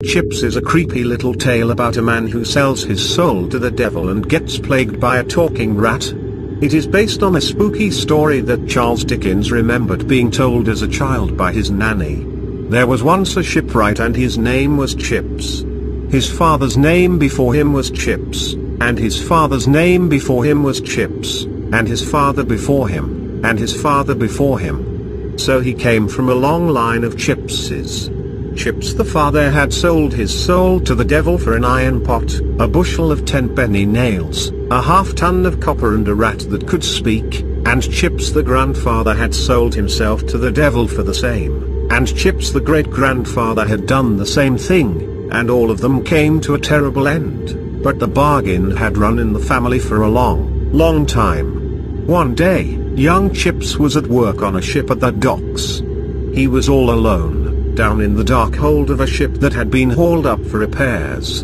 Chips is a creepy little tale about a man who sells his soul to the devil and gets plagued by a talking rat. It is based on a spooky story that Charles Dickens remembered being told as a child by his nanny. There was once a shipwright and his name was Chips. His father's name before him was Chips, and his father's name before him was Chips, and his father before him, and his father before him. So he came from a long line of Chipses. Chips the father had sold his soul to the devil for an iron pot, a bushel of 10-penny nails, a half-ton of copper and a rat that could speak, and Chips the grandfather had sold himself to the devil for the same, and Chips the great-grandfather had done the same thing, and all of them came to a terrible end, but the bargain had run in the family for a long time. One day, young Chips was at work on a ship at the docks. He was all alone, down in the dark hold of a ship that had been hauled up for repairs.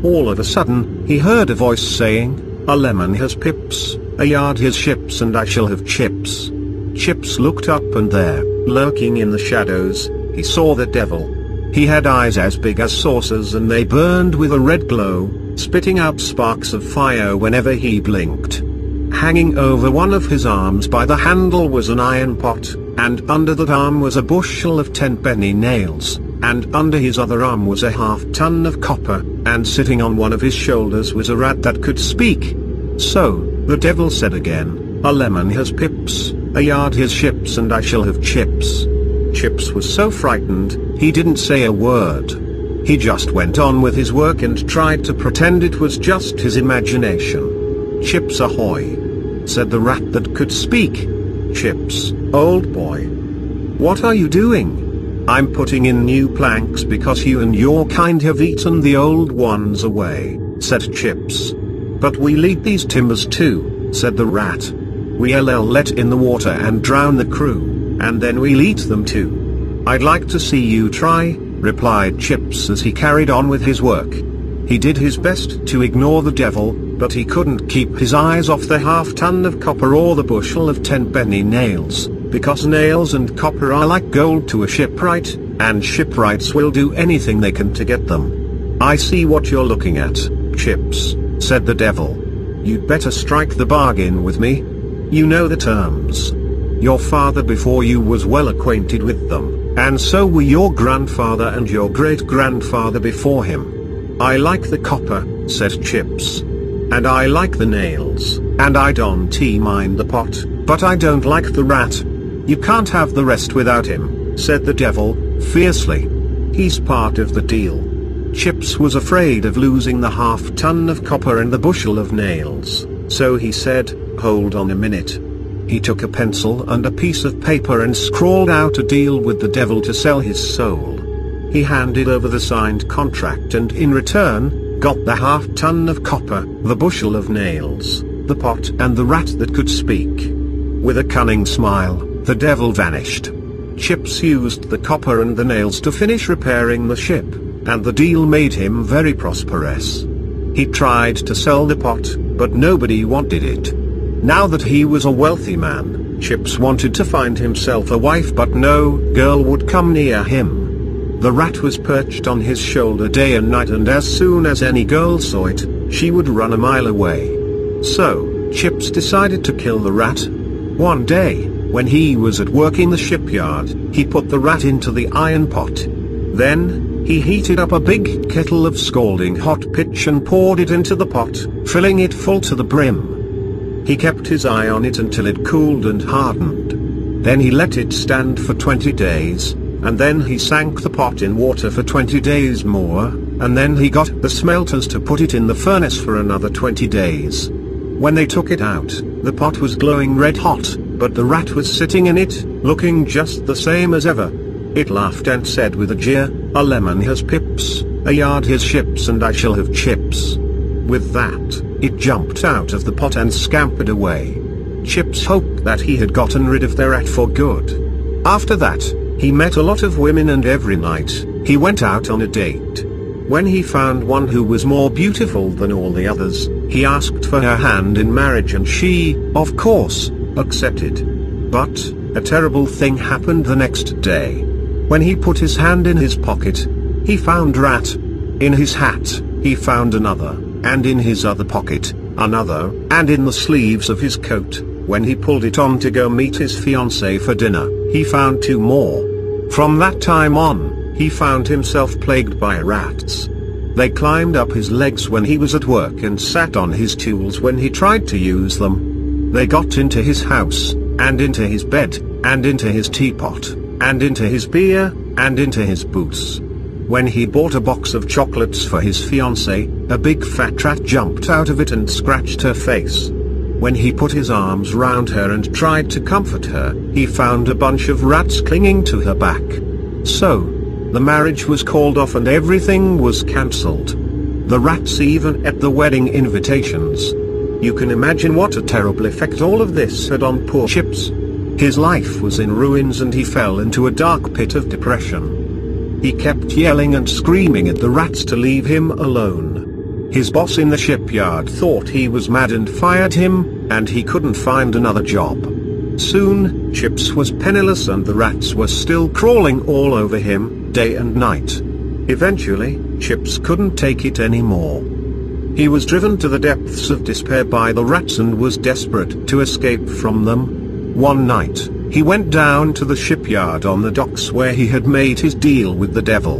All of a sudden, he heard a voice saying, "A lemon has pips, a yard has ships, and I shall have chips." Chips looked up, and there, lurking in the shadows, he saw the devil. He had eyes as big as saucers and they burned with a red glow, spitting out sparks of fire whenever he blinked. Hanging over one of his arms by the handle was an iron pot, and under that arm was a bushel of 10-penny nails, and under his other arm was a half-ton of copper, and sitting on one of his shoulders was a rat that could speak. So, the devil said again, "A lemon has pips, a yard has ships, and I shall have chips." Chips was so frightened, he didn't say a word. He just went on with his work and tried to pretend it was just his imagination. "Chips ahoy!" said the rat that could speak. "Chips, old boy. What are you doing?" "I'm putting in new planks because you and your kind have eaten the old ones away," said Chips. "But we'll eat these timbers too," said the rat. "We'll let in the water and drown the crew, and then we'll eat them too." "I'd like to see you try," replied Chips as he carried on with his work. He did his best to ignore the devil, but he couldn't keep his eyes off the half-ton of copper or the bushel of 10-penny nails, because nails and copper are like gold to a shipwright, and shipwrights will do anything they can to get them. "I see what you're looking at, Chips," said the devil. "You'd better strike the bargain with me. You know the terms. Your father before you was well acquainted with them, and so were your grandfather and your great-grandfather before him." "I like the copper," said Chips. "And I like the nails, and I don't mind the pot, but I don't like the rat." "You can't have the rest without him," said the devil, fiercely. "He's part of the deal." Chips was afraid of losing the half-ton of copper and the bushel of nails, so he said, "Hold on a minute." He took a pencil and a piece of paper and scrawled out a deal with the devil to sell his soul. He handed over the signed contract and in return, got the half-ton of copper, the bushel of nails, the pot and the rat that could speak. With a cunning smile, the devil vanished. Chips used the copper and the nails to finish repairing the ship, and the deal made him very prosperous. He tried to sell the pot, but nobody wanted it. Now that he was a wealthy man, Chips wanted to find himself a wife, but no girl would come near him. The rat was perched on his shoulder day and night, and as soon as any girl saw it, she would run a mile away. So, Chips decided to kill the rat. One day, when he was at work in the shipyard, he put the rat into the iron pot. Then, he heated up a big kettle of scalding hot pitch and poured it into the pot, filling it full to the brim. He kept his eye on it until it cooled and hardened. Then he let it stand for 20 days, and then he sank the pot in water for 20 days more, and then he got the smelters to put it in the furnace for another 20 days. When they took it out, the pot was glowing red hot, but the rat was sitting in it, looking just the same as ever. It laughed and said with a jeer, "A lemon has pips, a yard has ships, and I shall have chips." With that, it jumped out of the pot and scampered away. Chips hoped that he had gotten rid of the rat for good. After that, he met a lot of women, and every night, he went out on a date. When he found one who was more beautiful than all the others, he asked for her hand in marriage, and she, of course, accepted. But, a terrible thing happened the next day. When he put his hand in his pocket, he found rat, In his hat, he found another, and in his other pocket, another, and in the sleeves of his coat, when he pulled it on to go meet his fiancée for dinner, he found 2 more. From that time on, he found himself plagued by rats. They climbed up his legs when he was at work and sat on his tools when he tried to use them. They got into his house, and into his bed, and into his teapot, and into his beer, and into his boots. When he bought a box of chocolates for his fiancée, a big fat rat jumped out of it and scratched her face. When he put his arms round her and tried to comfort her, he found a bunch of rats clinging to her back. So, the marriage was called off and everything was cancelled. The rats even ate the wedding invitations. You can imagine what a terrible effect all of this had on poor Chips. His life was in ruins and he fell into a dark pit of depression. He kept yelling and screaming at the rats to leave him alone. His boss in the shipyard thought he was mad and fired him, and he couldn't find another job. Soon, Chips was penniless and the rats were still crawling all over him, day and night. Eventually, Chips couldn't take it anymore. He was driven to the depths of despair by the rats and was desperate to escape from them. One night, he went down to the shipyard on the docks where he had made his deal with the devil.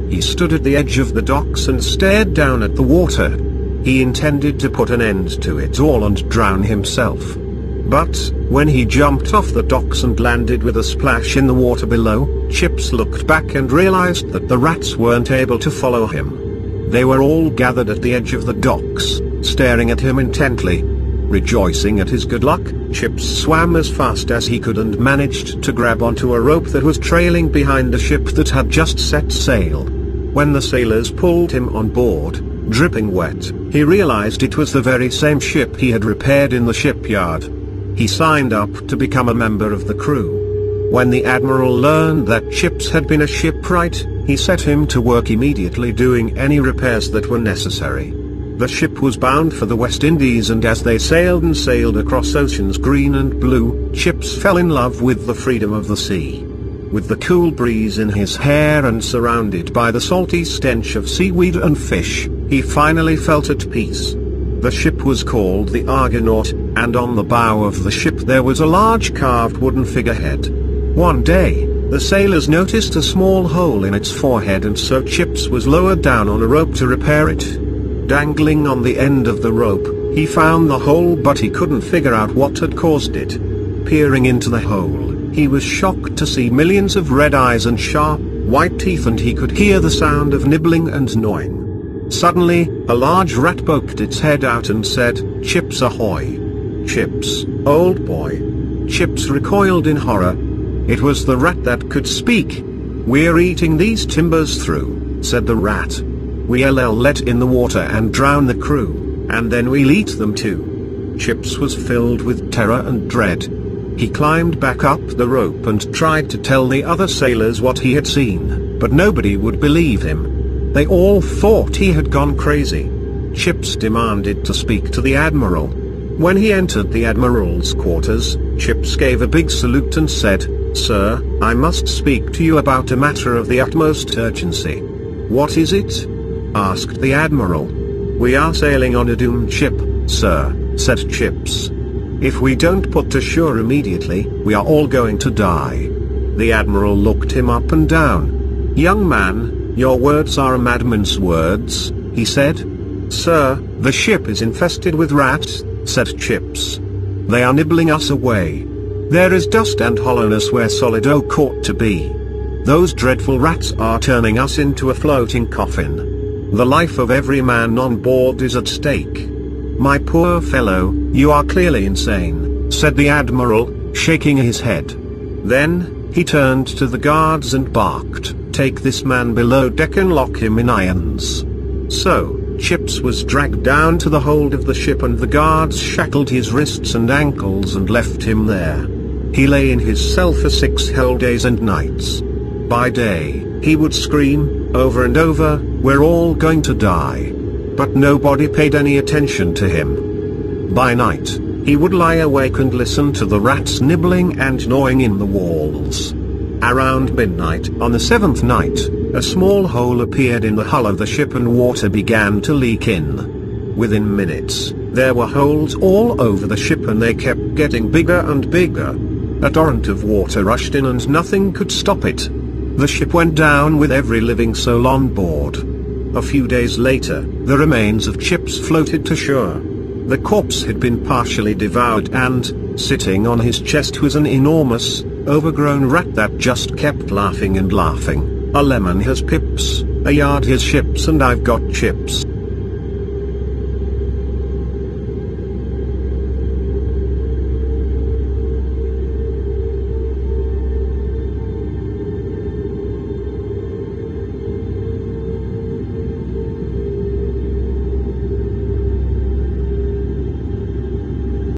He stood at the edge of the docks and stared down at the water. He intended to put an end to it all and drown himself. But, when he jumped off the docks and landed with a splash in the water below, Chips looked back and realized that the rats weren't able to follow him. They were all gathered at the edge of the docks, staring at him intently. Rejoicing at his good luck, Chips swam as fast as he could and managed to grab onto a rope that was trailing behind a ship that had just set sail. When the sailors pulled him on board, dripping wet, he realized it was the very same ship he had repaired in the shipyard. He signed up to become a member of the crew. When the admiral learned that Chips had been a shipwright, he set him to work immediately doing any repairs that were necessary. The ship was bound for the West Indies, and as they sailed and sailed across oceans green and blue, Chips fell in love with the freedom of the sea. With the cool breeze in his hair and surrounded by the salty stench of seaweed and fish, he finally felt at peace. The ship was called the Argonaut, and on the bow of the ship there was a large carved wooden figurehead. One day, the sailors noticed a small hole in its forehead, and so Chips was lowered down on a rope to repair it. Dangling on the end of the rope, he found the hole, but he couldn't figure out what had caused it. Peering into the hole, he was shocked to see millions of red eyes and sharp, white teeth, and he could hear the sound of nibbling and gnawing. Suddenly, a large rat poked its head out and said, "Chips ahoy! Chips, old boy!" Chips recoiled in horror. It was the rat that could speak. "We're eating these timbers through," said the rat. "We'll let in the water and drown the crew, and then we'll eat them too." Chips was filled with terror and dread. He climbed back up the rope and tried to tell the other sailors what he had seen, but nobody would believe him. They all thought he had gone crazy. Chips demanded to speak to the admiral. When he entered the admiral's quarters, Chips gave a big salute and said, "Sir, I must speak to you about a matter of the utmost urgency." "What is it?" asked the admiral. "We are sailing on a doomed ship, sir," said Chips. "If we don't put to shore immediately, we are all going to die." The admiral looked him up and down. "Young man, your words are a madman's words," he said. "Sir, the ship is infested with rats," said Chips. "They are nibbling us away. There is dust and hollowness where solid oak ought to be. Those dreadful rats are turning us into a floating coffin. The life of every man on board is at stake." "My poor fellow, you are clearly insane," said the admiral, shaking his head. Then, he turned to the guards and barked, "Take this man below deck and lock him in irons." So, Chips was dragged down to the hold of the ship, and the guards shackled his wrists and ankles and left him there. He lay in his cell for 6 whole days and nights. By day, he would scream, over and over, "We're all going to die." But nobody paid any attention to him. By night, he would lie awake and listen to the rats nibbling and gnawing in the walls. Around midnight on the 7th night, A small hole appeared in the hull of the ship and water began to leak in. Within minutes, there were holes all over the ship and they kept getting bigger and bigger. A torrent of water rushed in and nothing could stop it. The ship went down with every living soul on board. A few days later, the remains of Chips floated to shore. The corpse had been partially devoured and, sitting on his chest was an enormous, overgrown rat that just kept laughing and laughing. A lemon has pips, a yard has ships and I've got chips.